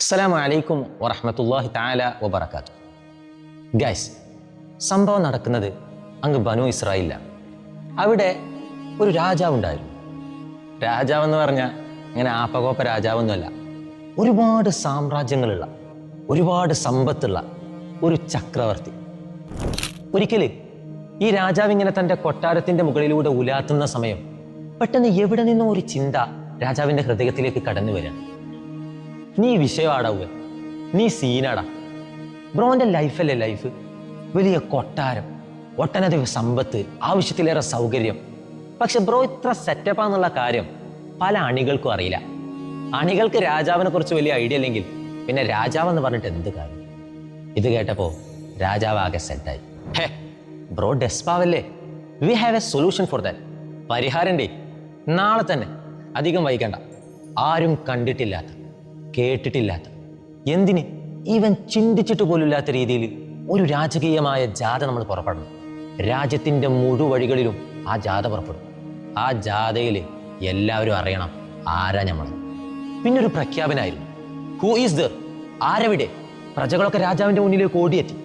അസ്സലാമു അലൈക്കും വറഹ്മത്തുള്ളാഹി തആല വബറകാതുഹു. ഗൈസ്, സംഭവം നടക്കുന്നത് അങ്ങ് ബനു ഇസ്രായേലിലാണ്. അവിടെ ഒരു രാജാവുണ്ടായിരുന്നു. രാജാവെന്ന് പറഞ്ഞാൽ ഇങ്ങനെ ആപ്പകോപ്പ രാജാവൊന്നുമല്ല. ഒരുപാട് സാമ്രാജ്യങ്ങളുള്ള, ഒരുപാട് സമ്പത്തുള്ള ഒരു ചക്രവർത്തി. ഒരിക്കല് ഈ രാജാവ് ഇങ്ങനെ തൻ്റെ കൊട്ടാരത്തിൻ്റെ മുകളിലൂടെ ഉലാത്തുന്ന സമയം പെട്ടെന്ന് എവിടെ നിന്നോ ഒരു ചിന്ത രാജാവിൻ്റെ ഹൃദയത്തിലേക്ക് കടന്നു വരികയാണ്. നീ വിഷയമാടാവുക, നീ സീനാടാ, ബ്രോന്റെ ലൈഫല്ലേ ലൈഫ്, വലിയ കൊട്ടാരം, ഒട്ടനവധി സമ്പത്ത്, ആവശ്യത്തിലേറെ സൗകര്യം. പക്ഷെ ബ്രോ ഇത്ര സെറ്റപ്പാന്നുള്ള കാര്യം പല അണികൾക്കും അറിയില്ല. അണികൾക്ക് രാജാവിനെ കുറിച്ച് വലിയ ഐഡിയ ഇല്ലെങ്കിൽ പിന്നെ രാജാവെന്ന് പറഞ്ഞിട്ട് എന്ത് കാര്യം? ഇത് കേട്ടപ്പോ രാജാവ് ആകെ സെറ്റായി. ഹേ ബ്രോ, ഡെസ്പാവല്ലേ, we have a solution for that. പരിഹാരണ്ടേ, നാളെ തന്നെ, അധികം വൈകണ്ട. ആരും കണ്ടിട്ടില്ലാത്ത, കേട്ടിട്ടില്ലാത്ത, എന്തിന് ഈവൻ ചിന്തിച്ചിട്ട് പോലുമില്ലാത്ത രീതിയിൽ ഒരു രാജകീയമായ ജാഥ നമ്മൾ പുറപ്പെടണം. രാജ്യത്തിൻ്റെ മുഴുവഴികളിലും ആ ജാഥ പുറപ്പെടും. ആ ജാഥയിൽ എല്ലാവരും അറിയണം ആരാ നമ്മൾ. പിന്നെ ഒരു പ്രഖ്യാപനമായിരുന്നു, ഹൂ ഈസ് ദർ, ആരെവിടെ. പ്രജകളൊക്കെ രാജാവിൻ്റെ മുന്നിലേക്ക് ഓടിയെത്തി.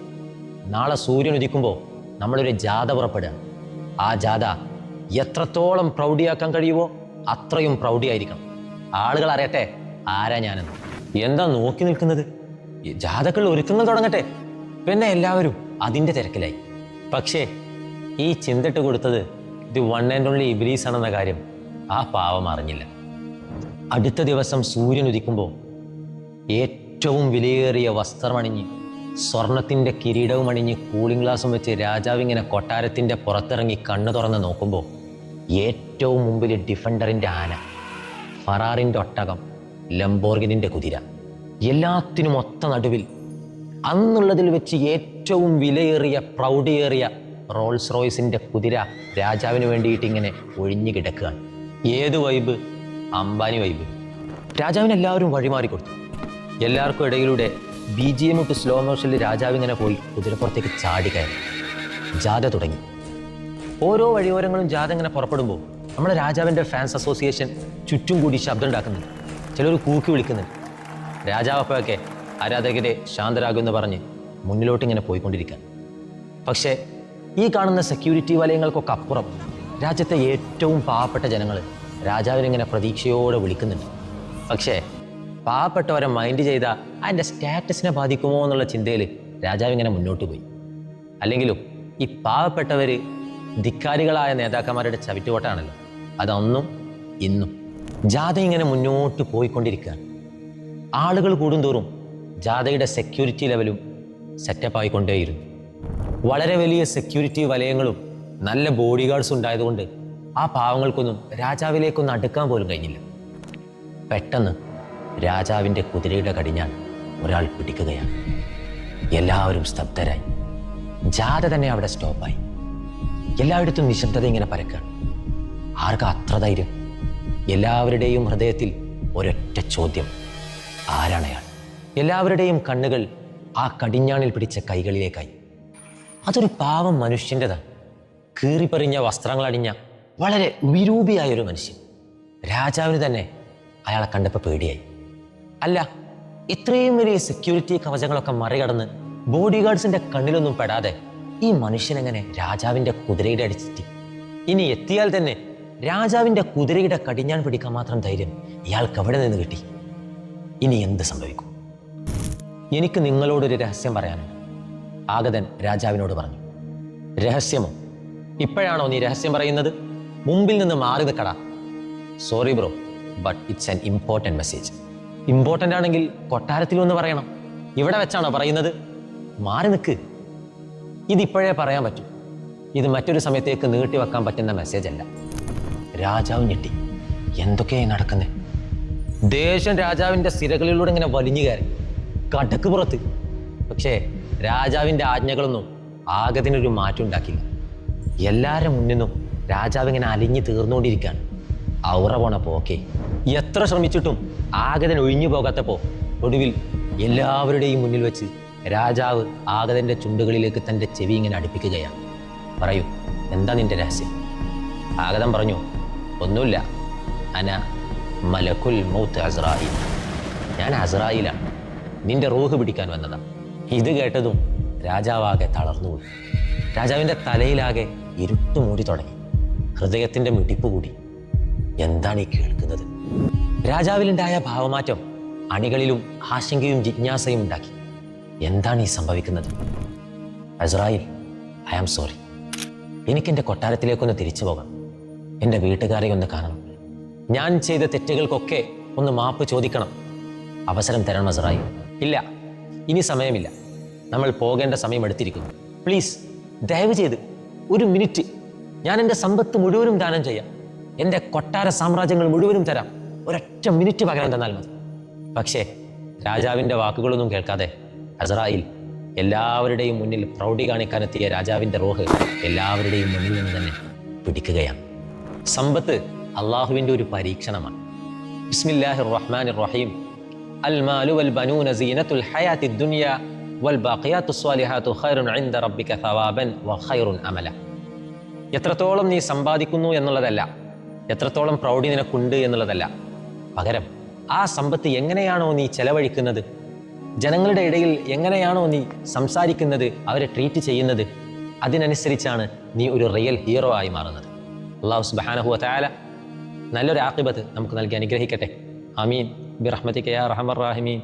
നാളെ സൂര്യൻ ഉദിക്കുമ്പോൾ നമ്മളൊരു ജാഥ പുറപ്പെടുക. ആ ജാഥ എത്രത്തോളം പ്രൗഢിയാക്കാൻ കഴിയുമോ അത്രയും പ്രൗഢിയായിരിക്കണം. ആളുകൾ അറിയട്ടെ ആരാ ഞാനെന്ന്. എന്താ നോക്കി നിൽക്കുന്നത്, ജാഥകൾ ഒരുക്കങ്ങൾ തുടങ്ങട്ടെ. പിന്നെ എല്ലാവരും അതിൻ്റെ തിരക്കിലായി. പക്ഷേ ഈ ചിന്തട്ട് കൊടുത്തത് ഇത് വൺ ആൻഡ് ഓൺലി ഇബ്ലീസ് ആണെന്ന കാര്യം ആ പാവം അറിഞ്ഞില്ല. അടുത്ത ദിവസം സൂര്യൻ ഉദിക്കുമ്പോൾ ഏറ്റവും വിലയേറിയ വസ്ത്രമണിഞ്ഞ്, സ്വർണത്തിൻ്റെ കിരീടവും അണിഞ്ഞ്, കൂളിംഗ് ഗ്ലാസും വെച്ച് രാജാവ് ഇങ്ങനെ കൊട്ടാരത്തിൻ്റെ പുറത്തിറങ്ങി കണ്ണു തുറന്ന് നോക്കുമ്പോൾ ഏറ്റവും മുമ്പിൽ ഡിഫൻഡറിൻ്റെ ആന, ഫറാറിൻ്റെ ഒട്ടകം, ലംബോർഗിനിൻ്റെ കുതിര, എല്ലാത്തിനും ഒത്ത നടുവിൽ അന്നുള്ളതിൽ വെച്ച് ഏറ്റവും വിലയേറിയ പ്രൗഢിയേറിയ റോൾസ് റോയ്സിൻ്റെ കുതിര രാജാവിന് വേണ്ടിയിട്ട് ഇങ്ങനെ ഒഴിഞ്ഞു കിടക്കുകയാണ്. ഏത് വൈബ്? അംബാനി വൈബ്. രാജാവിന് എല്ലാവരും വഴിമാറിക്കൊടുത്തു. എല്ലാവർക്കും ഇടയിലൂടെ BGM ഇട്ട് സ്ലോ മോഷനിൽ രാജാവ് ഇങ്ങനെ പോയി കുതിരപ്പുറത്തേക്ക് ചാടിക്കയറി. ജാഥ തുടങ്ങി. ഓരോ വഴിയോരങ്ങളും ജാഥ ഇങ്ങനെ പുറപ്പെടുമ്പോൾ നമ്മുടെ രാജാവിൻ്റെ ഫാൻസ് അസോസിയേഷൻ ചുറ്റും കൂടി ശബ്ദം ഉണ്ടാക്കുന്നുണ്ട്. ചിലർ കൂക്കി വിളിക്കുന്നുണ്ട്. രാജാവ് അപ്പോഴൊക്കെ ആരാധകരെ ശാന്തരാകുമെന്ന് പറഞ്ഞ് മുന്നിലോട്ട് ഇങ്ങനെ പോയിക്കൊണ്ടിരിക്കുക. പക്ഷേ ഈ കാണുന്ന സെക്യൂരിറ്റി വലയങ്ങൾക്കൊക്കെ അപ്പുറം രാജ്യത്തെ ഏറ്റവും പാവപ്പെട്ട ജനങ്ങൾ രാജാവിനിങ്ങനെ പ്രതീക്ഷയോടെ വിളിക്കുന്നുണ്ട്. പക്ഷേ പാവപ്പെട്ടവരെ മൈൻഡ് ചെയ്താൽ അതിൻ്റെ സ്റ്റാറ്റസിനെ ബാധിക്കുമോ എന്നുള്ള ചിന്തയിൽ രാജാവ് ഇങ്ങനെ മുന്നോട്ട് പോയി. അല്ലെങ്കിലും ഈ പാവപ്പെട്ടവർ ധിക്കാരികളായ നേതാക്കന്മാരുടെ ചവിറ്റുകൊട്ടാണല്ലോ, അതൊന്നും ഇന്നും. ജാഥ ഇങ്ങനെ മുന്നോട്ട് പോയിക്കൊണ്ടിരിക്കുകയാണ്. ആളുകൾ കൂടുന്തോറും ജാഥയുടെ സെക്യൂരിറ്റി ലെവലും സെറ്റപ്പായിക്കൊണ്ടേയിരുന്നു. വളരെ വലിയ സെക്യൂരിറ്റി വലയങ്ങളും നല്ല ബോഡി ഗാർഡ്സും ഉണ്ടായതുകൊണ്ട് ആ പാവങ്ങൾക്കൊന്നും രാജാവിലേക്കൊന്നും അടുക്കാൻ പോലും കഴിഞ്ഞില്ല. പെട്ടെന്ന് രാജാവിൻ്റെ കുതിരയുടെ കടിഞ്ഞാൺ ഒരാൾ പിടിക്കുകയാണ്. എല്ലാവരും സ്തബ്ധരായി. ജാഥ തന്നെ അവിടെ സ്റ്റോപ്പായി. എല്ലായിടത്തും നിശബ്ദത ഇങ്ങനെ പരക്കുകയാണ്. ആർക്കാ അത്ര ധൈര്യം? എല്ലാവരുടെയും ഹൃദയത്തിൽ ഒരൊറ്റ ചോദ്യം, ആരാണയാൾ? എല്ലാവരുടെയും കണ്ണുകൾ ആ കടിഞ്ഞാണിൽ പിടിച്ച കൈകളിലേക്കായി. അതൊരു പാവം മനുഷ്യൻ്റെതാണ്. കീറിപ്പറിഞ്ഞ വസ്ത്രങ്ങളണിഞ്ഞ വളരെ വിരൂപിയായൊരു മനുഷ്യൻ. രാജാവിന് തന്നെ അയാളെ കണ്ടപ്പോൾ പേടിയായി. അല്ല, ഇത്രയും വലിയ സെക്യൂരിറ്റി കവചങ്ങളൊക്കെ മറികടന്ന് ബോഡി ഗാർഡ്സിൻ്റെ കണ്ണിലൊന്നും പെടാതെ ഈ മനുഷ്യനെങ്ങനെ രാജാവിൻ്റെ കുതിരയുടെ അടിച്ചെത്തി? ഇനി എത്തിയാൽ തന്നെ രാജാവിൻ്റെ കുതിരയുടെ കടിഞ്ഞാൺ പിടിക്കാൻ മാത്രം ധൈര്യം ഇയാൾക്ക് എവിടെ നിന്ന് കിട്ടി? ഇനി എന്ത് സംഭവിക്കും? എനിക്ക് നിങ്ങളോടൊരു രഹസ്യം പറയാനുണ്ട്. ആഗതൻ രാജാവിനോട് പറഞ്ഞു. രഹസ്യമോ? ഇപ്പോഴാണോ നീ രഹസ്യം പറയുന്നത്? മുമ്പിൽ നിന്ന് മാറി നിൽക്കടാ. Sorry bro, but it's an important message. Important ആണെങ്കിൽ കൊട്ടാരത്തിൽ ഒന്ന് പറയണം. ഇവിടെ വെച്ചാണോ പറയുന്നത്? മാറി നിൽക്ക്. ഇതിപ്പോഴേ പറയാൻ പറ്റൂ. ഇത് മറ്റൊരു സമയത്തേക്ക് നീട്ടി വെക്കാൻ പറ്റുന്ന മെസ്സേജ് അല്ല. രാജാവ് ഞെട്ടി. എന്തൊക്കെയായി നടക്കുന്നത്? ദേഷ്യം രാജാവിൻ്റെ സിരകളിലൂടെ ഇങ്ങനെ വലിഞ്ഞു കയറി കടക്ക് പുറത്ത്. പക്ഷേ രാജാവിൻ്റെ ആജ്ഞകളൊന്നും ആഗതിനൊരു മാറ്റം ഉണ്ടാക്കില്ല. എല്ലാവരുടെ മുന്നിന്നും രാജാവ് ഇങ്ങനെ അലിഞ്ഞു തീർന്നുകൊണ്ടിരിക്കുകയാണ്. ഔറ പോണ പോക്കെ. എത്ര ശ്രമിച്ചിട്ടും ആഗതൻ ഒഴിഞ്ഞു പോകാത്തപ്പോൾ ഒടുവിൽ എല്ലാവരുടെയും മുന്നിൽ വെച്ച് രാജാവ് ആഗതൻ്റെ ചുണ്ടുകളിലേക്ക് തൻ്റെ ചെവി ഇങ്ങനെ അടുപ്പിക്കുകയാണ്. പറയൂ, എന്താ നിന്റെ രഹസ്യം? ആഗതൻ പറഞ്ഞു, ഒന്നുമില്ല, അന മലക്കുൽ മൗത്ത് അസ്രായിൽ. ഞാൻ അസ്രായിലാണ്. നിന്റെ റൂഹ് പിടിക്കാൻ വന്നതാ. ഇത് കേട്ടതും രാജാവാകെ തളർന്നുപോയി. രാജാവിൻ്റെ തലയിലാകെ ഇരുട്ട് മൂടി തുടങ്ങി. ഹൃദയത്തിൻ്റെ മിടിപ്പ് കൂടി. എന്താണ് ഈ കേൾക്കുന്നത്? രാജാവിലുണ്ടായ ഭാവമാറ്റം അണികളിലും ആശങ്കയും ജിജ്ഞാസയും ഉണ്ടാക്കി. എന്താണ് ഈ സംഭവിക്കുന്നത്? അസ്രായിൽ, ഐ ആം സോറി. എനിക്കെൻ്റെ കൊട്ടാരത്തിലേക്കൊന്ന് തിരിച്ചു പോകാം. എൻ്റെ വീട്ടുകാരെ ഒന്ന് കാണണം. ഞാൻ ചെയ്ത തെറ്റുകൾക്കൊക്കെ ഒന്ന് മാപ്പ് ചോദിക്കണം. അവസരം തരണം അസ്രായിൽ. ഇല്ല, ഇനി സമയമില്ല. നമ്മൾ പോകേണ്ട സമയം എടുത്തിരിക്കുന്നു. പ്ലീസ്, ദയവ് ചെയ്ത് ഒരു മിനിറ്റ്. ഞാൻ എൻ്റെ സമ്പത്ത് മുഴുവനും ദാനം ചെയ്യാം. എൻ്റെ കൊട്ടാര സാമ്രാജ്യങ്ങൾ മുഴുവനും തരാം. ഒരൊറ്റ മിനിറ്റ് പകരം തന്നാൽ മതി. പക്ഷേ രാജാവിൻ്റെ വാക്കുകളൊന്നും കേൾക്കാതെ അസ്രായിൽ എല്ലാവരുടെയും മുന്നിൽ പ്രൗഢി കാണിക്കാനെത്തിയ രാജാവിൻ്റെ റൂഹ് എല്ലാവരുടെയും മുന്നിൽ നിന്ന് തന്നെ പിടിക്കുകയാണ്. സമ്പത്ത് അള്ളാഹുവിൻ്റെ ഒരു പരീക്ഷണമാണ്. ബിസ്മില്ലാഹിർ റഹ്മാനിർ റഹീം. അൽ മാലു വൽ ബനൂന സീനത്തുൽ ഹയാത്തിദ് ദുനിയ വൽ ബാഖിയാത്തുസ് സ്വാലിഹാത്തു ഖൈറുൻ ഇൻദ റബ്ബിക സവാബൻ വ ഖൈറുൻ അമല. എത്രത്തോളം നീ സമ്പാദിക്കുന്നു എന്നുള്ളതല്ല, എത്രത്തോളം പ്രൗഢി നിനക്കുണ്ട് എന്നുള്ളതല്ല, പകരം ആ സമ്പത്ത് എങ്ങനെയാണോ നീ ചെലവഴിക്കുന്നത്, ജനങ്ങളുടെ ഇടയിൽ എങ്ങനെയാണോ നീ സംസാരിക്കുന്നത്, അവരെ ട്രീറ്റ് ചെയ്യുന്നത്, അതിനനുസരിച്ചാണ് നീ ഒരു റിയൽ ഹീറോ ആയി മാറുന്നത്. അല്ലാഹു സുബ്ഹാനഹു വ തആല നല്ലൊരു ആഖിബത്ത് നമുക്ക് നൽകി അനുഗ്രഹിക്കട്ടെ. ആമീൻ ബിറഹ്മതിക യാ അർഹമർ റഹീമീൻ.